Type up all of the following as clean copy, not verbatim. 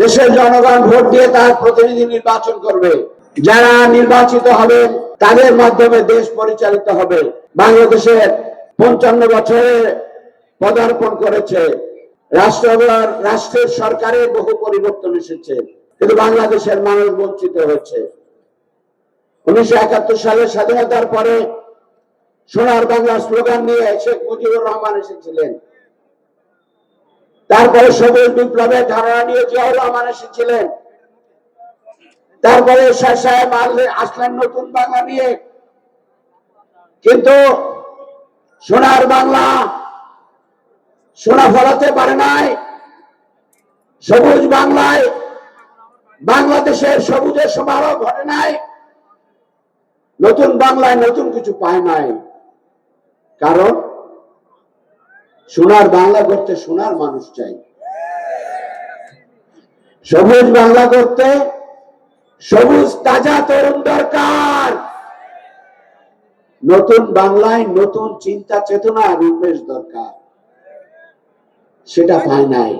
দেশের জনগণ ভোট দিয়ে তার প্রতিনিধি নির্বাচন করবে। যারা নির্বাচিত হবেন তাদের মাধ্যমে দেশ পরিচালিত হবে। বাংলাদেশের 55 বছরে পদার্পণ করেছে। রাষ্ট্রের সরকারে বহু পরিবর্তন এসেছে, কিন্তু বাংলাদেশের মানুষ বঞ্চিত হয়েছে। 1971 সালের স্বাধীনতার পরে সোনার বাংলা স্লোগান নিয়ে শেখ মুজিবুর রহমান এসেছিলেন। তারপরে সবুজ বিপ্লবের ধারণা নিয়ে জিয়াউর রহমান এসেছিলেন। তারপরে শাহ সাহেব আসলেন নতুন বাংলা নিয়ে। কিন্তু সোনার বাংলা সোনা ফলাতে পারে নাই। সবুজ বাংলায় বাংলাদেশের সবুজের সমারোহ ঘটে নাই। নতুন বাংলায় নতুন কিছু পায় নাই। কারণ সোনার বাংলা করতে সোনার মানুষ চাই। সবুজ বাংলা করতে সবুজ তাজা তরুণ দরকার। নতুন বাংলায় নতুন চিন্তা চেতনা উন্মেষ দরকার। সেটা পায় নাই।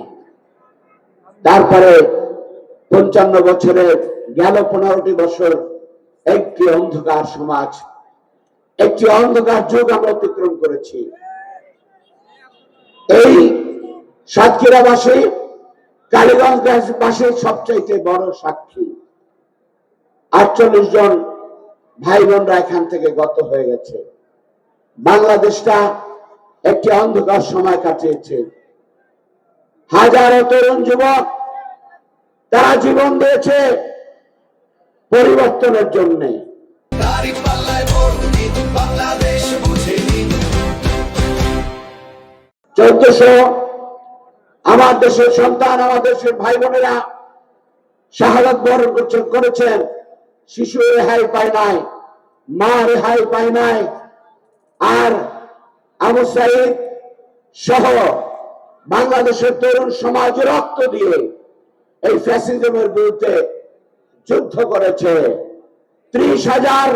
তারপরে 55 বছরে গেল 15টি বছর একটি অন্ধকার সমাজ, একটি অন্ধকার যুগ আমরা অতিক্রম করেছি। এই সাতক্ষীরাবাসী, কালীগঞ্জবাসীর সবচাইতে বড় সাক্ষী। 48 জন ভাই বোনরা এখান থেকে গত হয়ে গেছে। বাংলাদেশটা একটি অন্ধকার সময় কাটিয়েছে। হাজারো তরুণ যুবক তারা জীবন দিয়েছে পরিবর্তনের জন্য। 1400 আমার দেশের সন্তান, আমার দেশের ভাই বোনেরা শাহাদাত বরণ করেছেন। শিশু রেহাই পায় নাই, মা রেহাই পায় নাই। আর আবু সাইদ সহ বাংলাদেশের তরুণ সমাজ রক্ত দিয়ে এই ফ্যাসিজমের বিরুদ্ধে যুদ্ধ করেছে। 30,000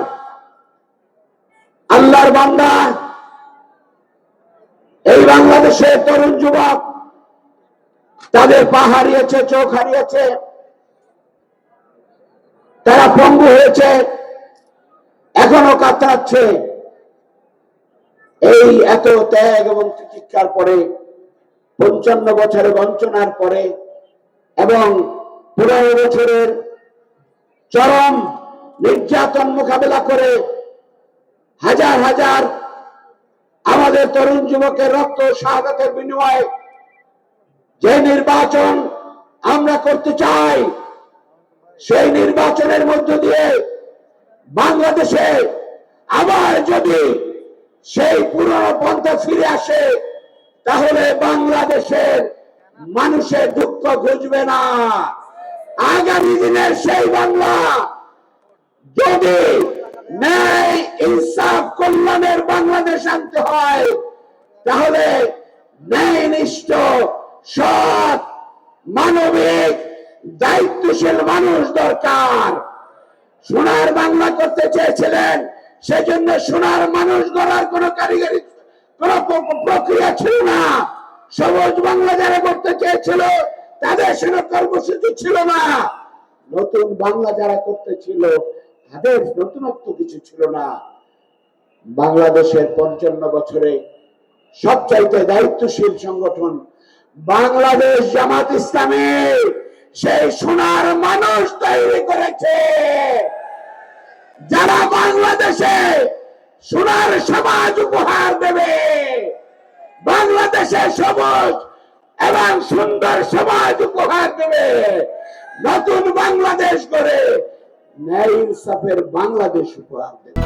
আল্লাহর বান্দা, এই বাংলাদেশের তরুণ যুবক তাদের পা হারিয়েছে, চোখ হারিয়েছে, তারা পঙ্গু হয়েছে, এখনো কাতরাচ্ছে। এই এত ত্যাগ এবং তিতিক্ষার পরে, 55 বছরের বঞ্চনার পরে এবং 15 বছরের চরম নির্যাতন মোকাবেলা করে হাজার হাজার আমাদের তরুণ যুবকের রক্ত শাহাদাতের বিনিময়ে যে নির্বাচন আমরা করতে চাই, সেই নির্বাচনের মধ্য দিয়ে বাংলাদেশে আবার যদি সেই পুরনো পন্থা ফিরে আসে, তাহলে বাংলাদেশের মানুষের দুঃখ ঘুচবে না। আগামী দিনের সেই বাংলা যদি ন্যায় ইনসাফ কল্যাণের বাংলাদেশ আনতে হয়, তাহলে ন্যায়নিষ্ঠ, সৎ, মানবিক, দায়িত্বশীল মানুষ দরকার। সোনার বাংলা করতে চেয়েছিলেন, সেজন্য সোনার মানুষ গড়ার কোন কারিগরি কোন প্রক্রিয়া ছিল না। সবুজ বাংলা যারা করতে চেয়েছিল তাদের সেটা কর্মসূচি ছিল না। নতুন বাংলা যারা করতে ছিল তাদের নতুনত্ব কিছু ছিল না। বাংলাদেশের 55 বছরে সবচাইতে দায়িত্বশীল সংগঠন বাংলাদেশ জামাত ইসলামী সেই সোনার মানুষ তৈরি করেছে, যারা বাংলাদেশে সোনার সমাজ উপহার দেবে, বাংলাদেশে সবুজ এবং সুন্দর সমাজ উপহার দেবে, নতুন বাংলাদেশ করে ন্যায় ইনসাফের বাংলাদেশ উপহার দেবে।